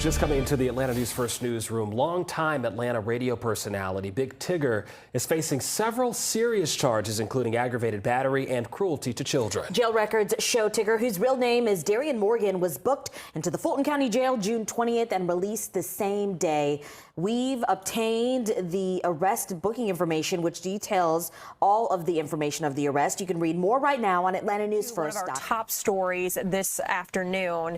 Just coming into the Atlanta News First newsroom, longtime Atlanta radio personality Big Tigger is facing several serious charges, including aggravated battery and cruelty to children. Jail records show Tigger, whose real name is LDREN Morgan, was booked into the Fulton County Jail June 20th and released the same day. We've obtained the arrest booking information, which details all of the information of the arrest. You can read more right now on Atlanta News First. One of our top stories this afternoon.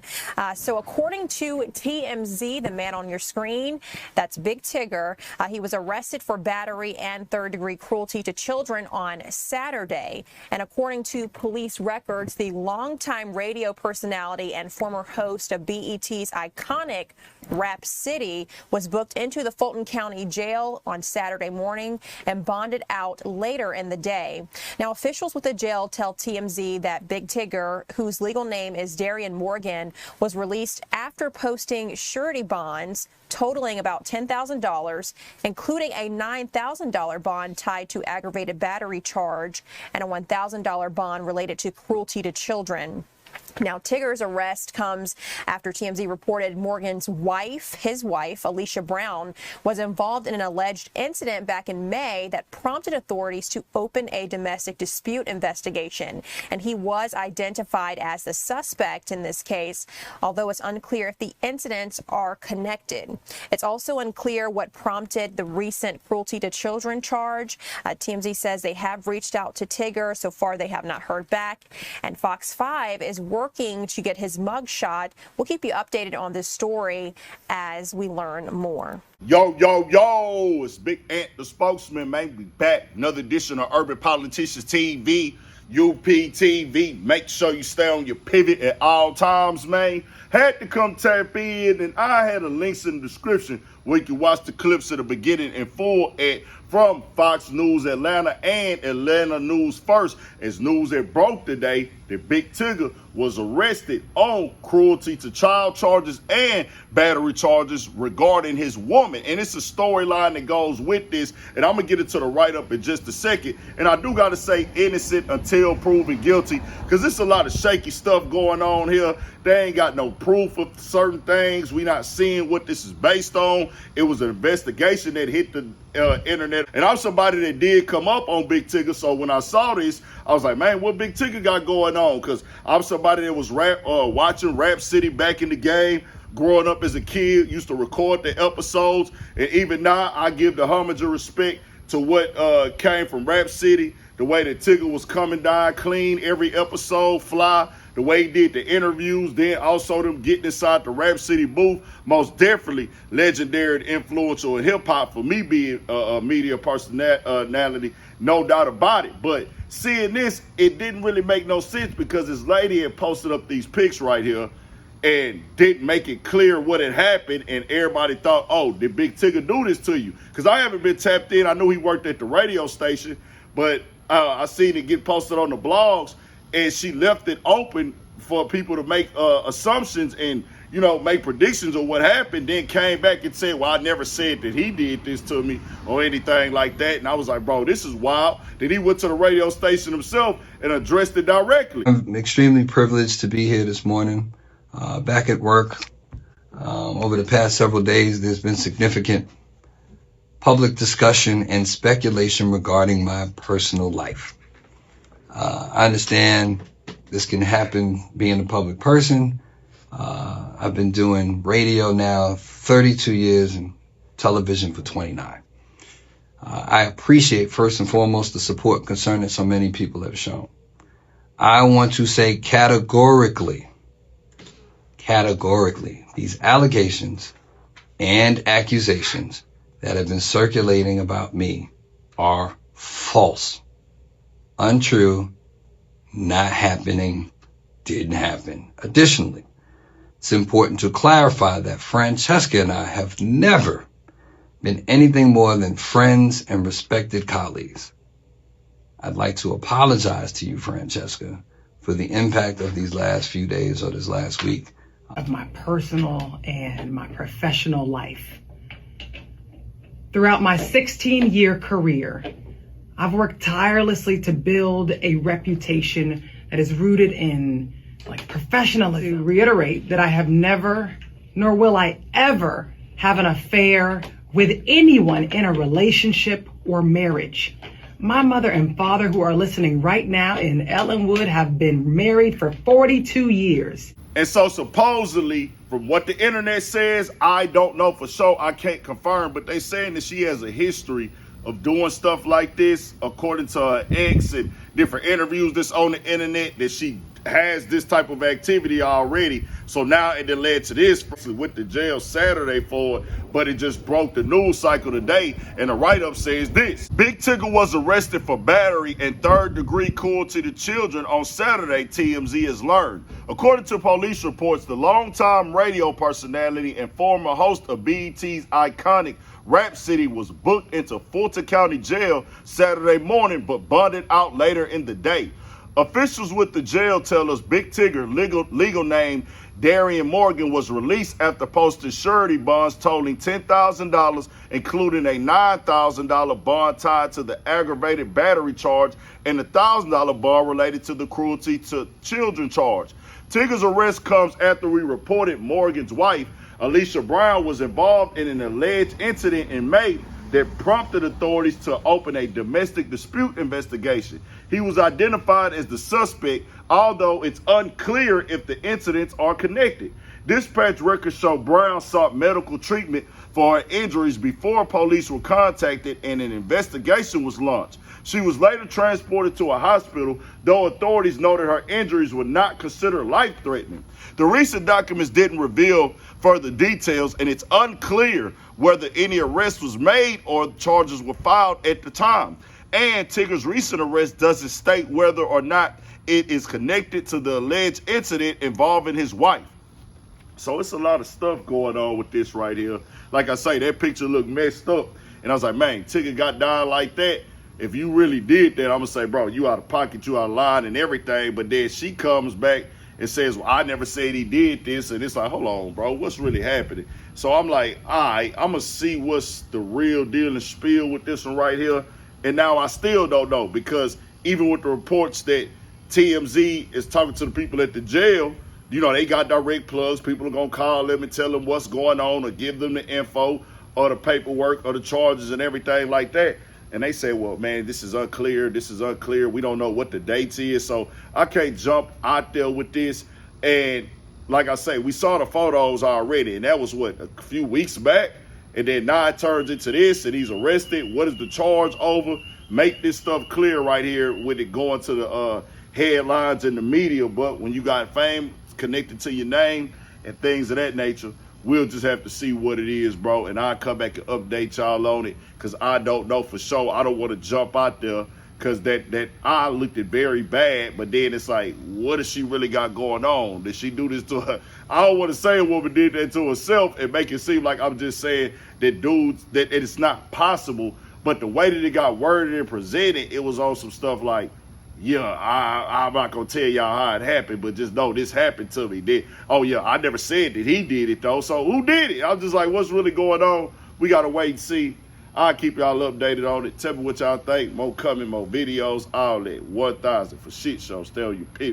So according to TMZ, the man on your screen, that's Big Tigger. He was arrested for battery and third-degree cruelty to children on Saturday. And according to police records, the longtime radio personality and former host of BET's iconic Rap City was booked into the Fulton County Jail on Saturday morning and bonded out later in the day. Now, officials with the jail tell TMZ that Big Tigger, whose legal name is LDREN Morgan, was released after posting surety bonds totaling about $10,000, including a $9,000 bond tied to aggravated battery charge and a $1,000 bond related to cruelty to children. Now, Tigger's arrest comes after TMZ reported Morgan's wife, his wife, Alicia Brown, was involved in an alleged incident back in May that prompted authorities to open a domestic dispute investigation. And he was identified as the suspect in this case, although it's unclear if the incidents are connected. It's also unclear what prompted the recent cruelty to children charge. TMZ says they have reached out to Tigger. So far, they have not heard back. And Fox 5 is working to get his mugshot. We'll keep you updated on this story as we learn more. Yo, yo, yo, it's Big Ant, the spokesman, man. We back. Another edition of Urban Politicians TV, UPTV. Make sure you stay on your pivot at all times, man. Had to come tap in, and I had a links in the description where you can watch the clips at the beginning in full from Fox News Atlanta and Atlanta News First. As news that broke today that Big Tigger was arrested on cruelty to child charges and battery charges regarding his woman. And it's a storyline that goes with this, and I'm gonna get into the write-up in just a second. And I do gotta say innocent until proven guilty, because there's a lot of shaky stuff going on here. They ain't got no proof of certain things. We not seeing what this is based on. It was an investigation that hit the internet, and I'm somebody that did come up on Big Tigger. So when I saw this, I was like, man, what Big Tigger got going on? Because I'm somebody that was watching Rap City back in the game, growing up as a kid, used to record the episodes, and even now I give the homage of respect to what came from Rap City, the way that Tigger was coming down clean every episode, fly, the way he did the interviews, then also them getting inside the Rap City booth. Most definitely legendary and influential in hip-hop for me being a media personality, no doubt about it. But seeing this, it didn't really make no sense, because this lady had posted up these pics right here and didn't make it clear what had happened, and everybody thought, oh, did Big Tigger do this to you? Because I haven't been tapped in. I knew he worked at the radio station, but I seen it get posted on the blogs, and she left it open for people to make assumptions and, you know, make predictions of what happened, then came back and said, well, I never said that he did this to me or anything like that. And I was like, bro, this is wild. Then he went to the radio station himself and addressed it directly. I'm extremely privileged to be here this morning, back at work. Over the past several days, there's been significant public discussion and speculation regarding my personal life. I understand this can happen being a public person. I've been doing radio now 32 years and television for 29. I appreciate first and foremost the support and concern that so many people have shown. I want to say categorically, these allegations and accusations that have been circulating about me are false, untrue, not happening, didn't happen. Additionally, it's important to clarify that Francesca and I have never been anything more than friends and respected colleagues. I'd like to apologize to you, Francesca, for the impact of these last few days or this last week. Of my personal and my professional life. Throughout my 16-year career, I've worked tirelessly to build a reputation that is rooted in professionalism. To reiterate that I have never nor will I ever have an affair with anyone in a relationship or marriage. My mother and father, who are listening right now in Ellenwood, have been married for 42 years. And so supposedly, from what the internet says, I don't know for sure, I can't confirm, but they saying that she has a history of doing stuff like this, according to her ex and different interviews that's on the internet, that she has this type of activity already. So now it then led to this, with the jail Saturday for it, but it just broke the news cycle today, and the write-up says this. Big Tigger was arrested for battery and third-degree cruelty to children on Saturday, TMZ has learned. According to police reports, the longtime radio personality and former host of BET's iconic Rap City was booked into Fulton County Jail Saturday morning, but bonded out later in the day. Officials with the jail tell us Big Tigger, legal name LDREN Morgan, was released after posting surety bonds totaling $10,000, including a $9,000 bond tied to the aggravated battery charge and a $1,000 bond related to the cruelty to children charge. Tigger's arrest comes after we reported Morgan's wife, Alicia Brown, was involved in an alleged incident in May that prompted authorities to open a domestic dispute investigation. He was identified as the suspect, although it's unclear if the incidents are connected. Dispatch records show Brown sought medical treatment for her injuries before police were contacted and an investigation was launched. She was later transported to a hospital, though authorities noted her injuries were not considered life-threatening. The recent documents didn't reveal further details, and it's unclear whether any arrest was made or charges were filed at the time. And Tigger's recent arrest doesn't state whether or not it is connected to the alleged incident involving his wife. So it's a lot of stuff going on with this right here. Like I say, that picture looked messed up. And I was like, man, Tigger got down like that. If you really did that, I'm going to say, bro, you out of pocket, you out of line and everything. But then she comes back and says, well, I never said he did this. And it's like, hold on, bro, what's really happening? So I'm like, all right, I'm going to see what's the real deal and spiel with this one right here. And now I still don't know, because even with the reports that TMZ is talking to the people at the jail, you know, they got direct plugs. People are going to call them and tell them what's going on or give them the info or the paperwork or the charges and everything like that. And they say, well, man, this is unclear. This is unclear. We don't know what the dates is. So I can't jump out there with this. And like I say, we saw the photos already. And that was, what, a few weeks back? And then now it turns into this and he's arrested. What is the charge over? Make this stuff clear right here with it going to the headlines in the media. But when you got fame connected to your name and things of that nature, we'll just have to see what it is, bro. And I'll come back and update y'all on it, because I don't know for sure. I don't want to jump out there, because that eye looked very bad. But then it's like, what does she really got going on? Did she do this to her? I don't want to say a woman did that to herself and make it seem like I'm just saying that dudes, that it's not possible. But the way that it got worded and presented, it was on some stuff like, yeah, I'm not going to tell y'all how it happened, but just know this happened to me. Oh, yeah, I never said that he did it, though. So who did it? I'm just like, what's really going on? We got to wait and see. I'll keep y'all updated on it. Tell me what y'all think. More coming, more videos, all that. 1,000 for shit show. Stay on your people.